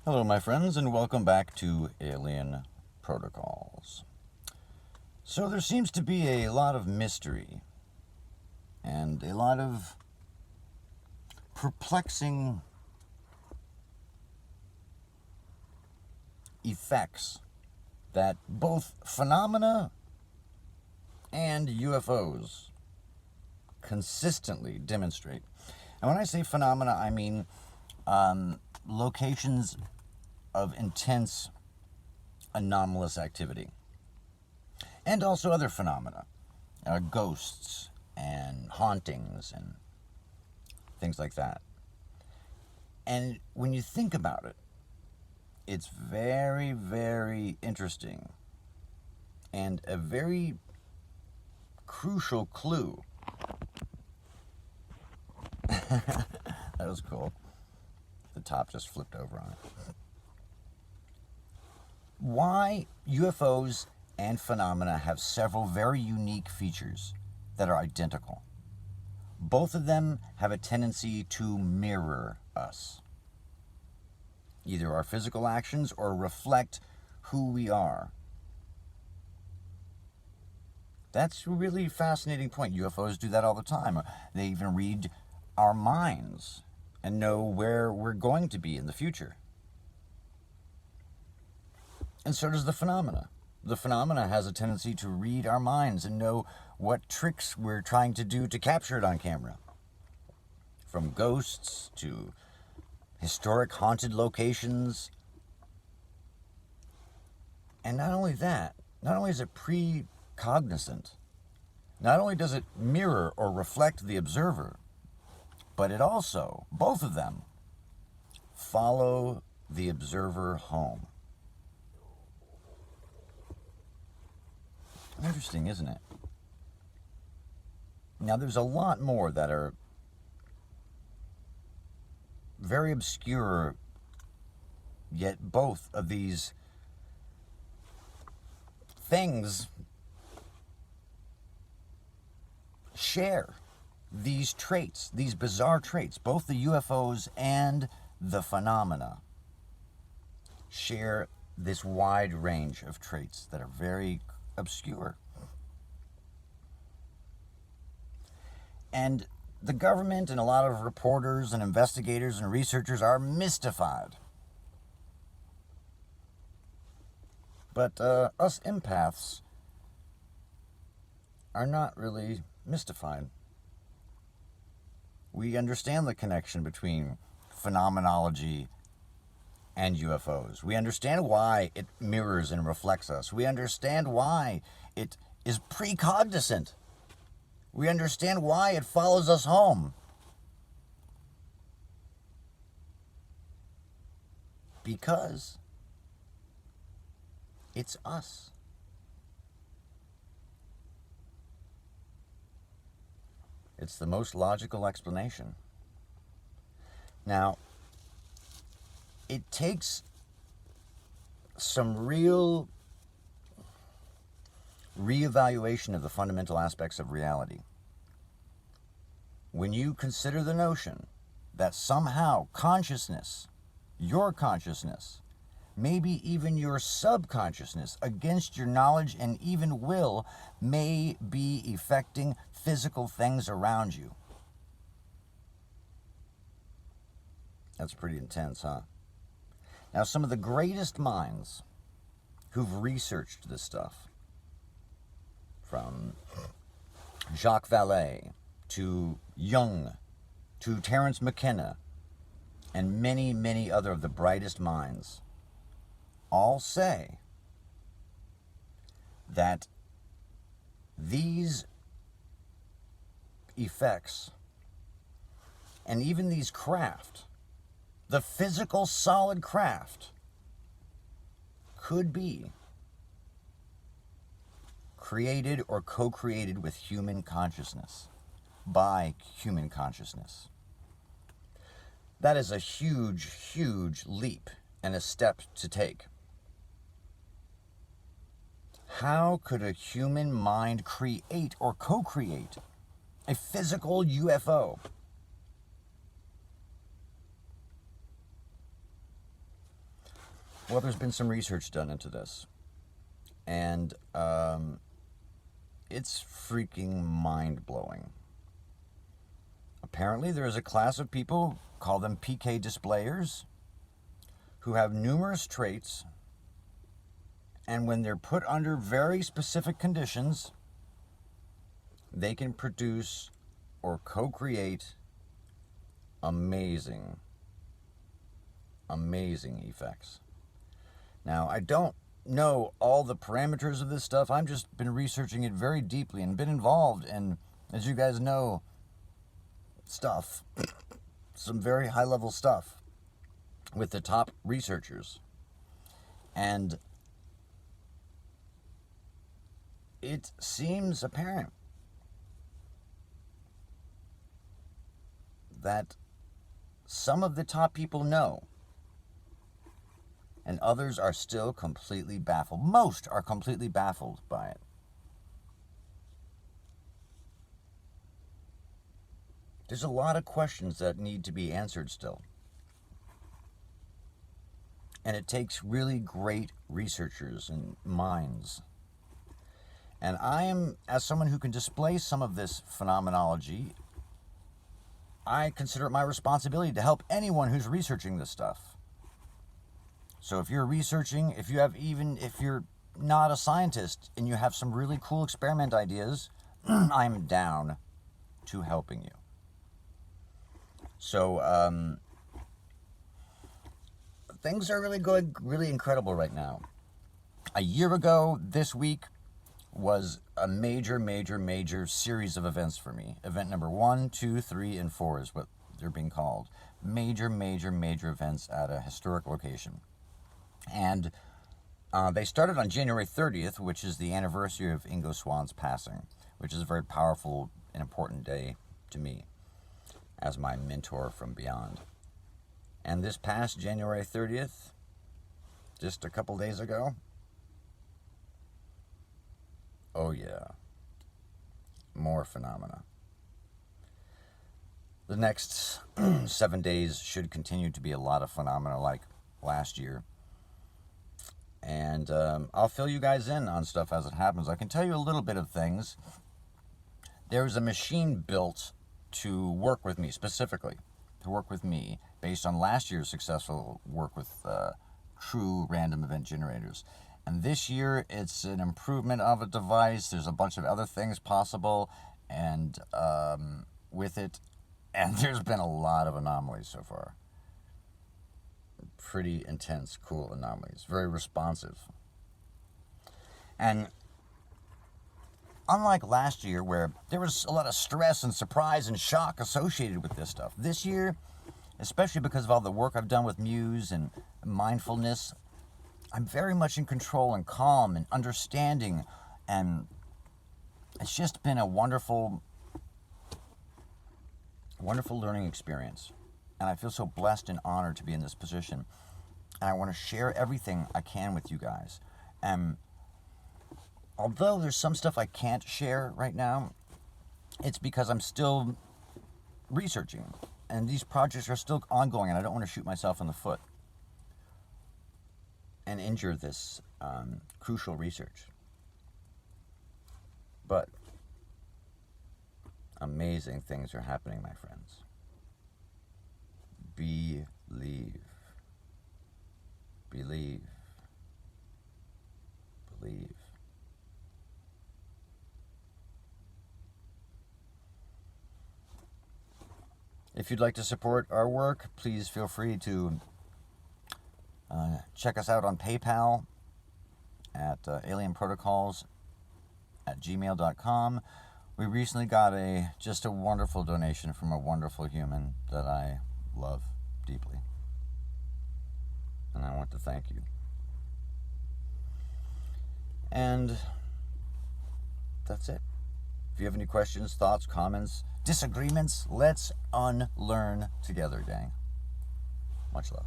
Hello, my friends, and welcome back to Alien Protocols. So, there seems to be a lot of mystery and a lot of perplexing effects that both phenomena and UFOs consistently demonstrate. And when I say phenomena, I mean locations of intense anomalous activity. And also other phenomena, ghosts and hauntings and things like that. And when you think about it, it's very, very interesting and a very crucial clue. That was cool. The top just flipped over on it. Why UFOs and phenomena have several very unique features that are identical. Both of them have a tendency to mirror us, either our physical actions or reflect who we are. That's a really fascinating point. UFOs do that all the time. They even read our minds and know where we're going to be in the future. And so does the phenomena. The phenomena has a tendency to read our minds and know what tricks we're trying to do to capture it on camera. From ghosts to historic haunted locations. And not only that, not only is it precognizant, not only does it mirror or reflect the observer, but it also, both of them, follow the observer home. Interesting, isn't it? Now, there's a lot more that are very obscure, yet both of these things share these traits, these bizarre traits. Both the UFOs and the phenomena share this wide range of traits that are very obscure. And the government and a lot of reporters and investigators and researchers are mystified. But us empaths are not really mystified. We understand the connection between phenomenology and UFOs. We understand why it mirrors and reflects us. We understand why it is precognizant. We understand why it follows us home. Because it's us. It's the most logical explanation. Now, it takes some real reevaluation of the fundamental aspects of reality when you consider the notion that somehow consciousness, your consciousness, maybe even your subconsciousness, against your knowledge and even will, may be affecting physical things around you. That's pretty intense, huh? Now, some of the greatest minds who've researched this stuff, from Jacques Vallée to Jung to Terence McKenna and many, many other of the brightest minds, all say that these effects and even these craft, the physical solid craft, could be created or co-created with human consciousness, by human consciousness. That is a huge, huge leap and a step to take. How could a human mind create or co-create a physical UFO? Well, there's been some research done into this, and it's freaking mind-blowing. Apparently, there is a class of people, call them PK displayers, who have numerous traits, and when they're put under very specific conditions, they can produce or co-create amazing effects. Now, I don't know all the parameters of this stuff. I've just been researching it very deeply and been involved in, as you guys know, stuff, some very high-level stuff with the top researchers. And it seems apparent that some of the top people know, and others are still completely baffled. Most are completely baffled by it. There's a lot of questions that need to be answered still. And it takes really great researchers and minds. And I am, as someone who can display some of this phenomenology, I consider it my responsibility to help anyone who's researching this stuff. So if you're researching, if you're not a scientist and you have some really cool experiment ideas, I'm down to helping you. So things are really going really incredible right now. A year ago this week was a major series of events for me. Event number 1, 2, 3, and 4 is what they're being called. Major events at a historic location. And they started on January 30th, which is the anniversary of Ingo Swann's passing, which is a very powerful and important day to me as my mentor from beyond. And this past January 30th, just a couple days ago, oh yeah, more phenomena. The next 7 days should continue to be a lot of phenomena like last year. And I'll fill you guys in on stuff as it happens. I can tell you a little bit of things. There's a machine built to work with me specifically, based on last year's successful work with true random event generators. And this year, it's an improvement of a device. There's a bunch of other things possible and with it. And there's been a lot of anomalies so far. Pretty intense, cool anomalies. Very responsive. And unlike last year, where there was a lot of stress and surprise and shock associated with this stuff, this year, especially because of all the work I've done with Muse and mindfulness, I'm very much in control and calm and understanding, and it's just been a wonderful learning experience. And I feel so blessed and honored to be in this position. And I want to share everything I can with you guys. And although there's some stuff I can't share right now, it's because I'm still researching. And these projects are still ongoing, and I don't want to shoot myself in the foot and injure this crucial research. But amazing things are happening, my friends. Believe. If you'd like to support our work, please feel free to check us out on PayPal at alienprotocols@gmail.com. We recently got just a wonderful donation from a wonderful human that I love deeply. And I want to thank you. And that's it. If you have any questions, thoughts, comments, disagreements, let's unlearn together, gang. Much love.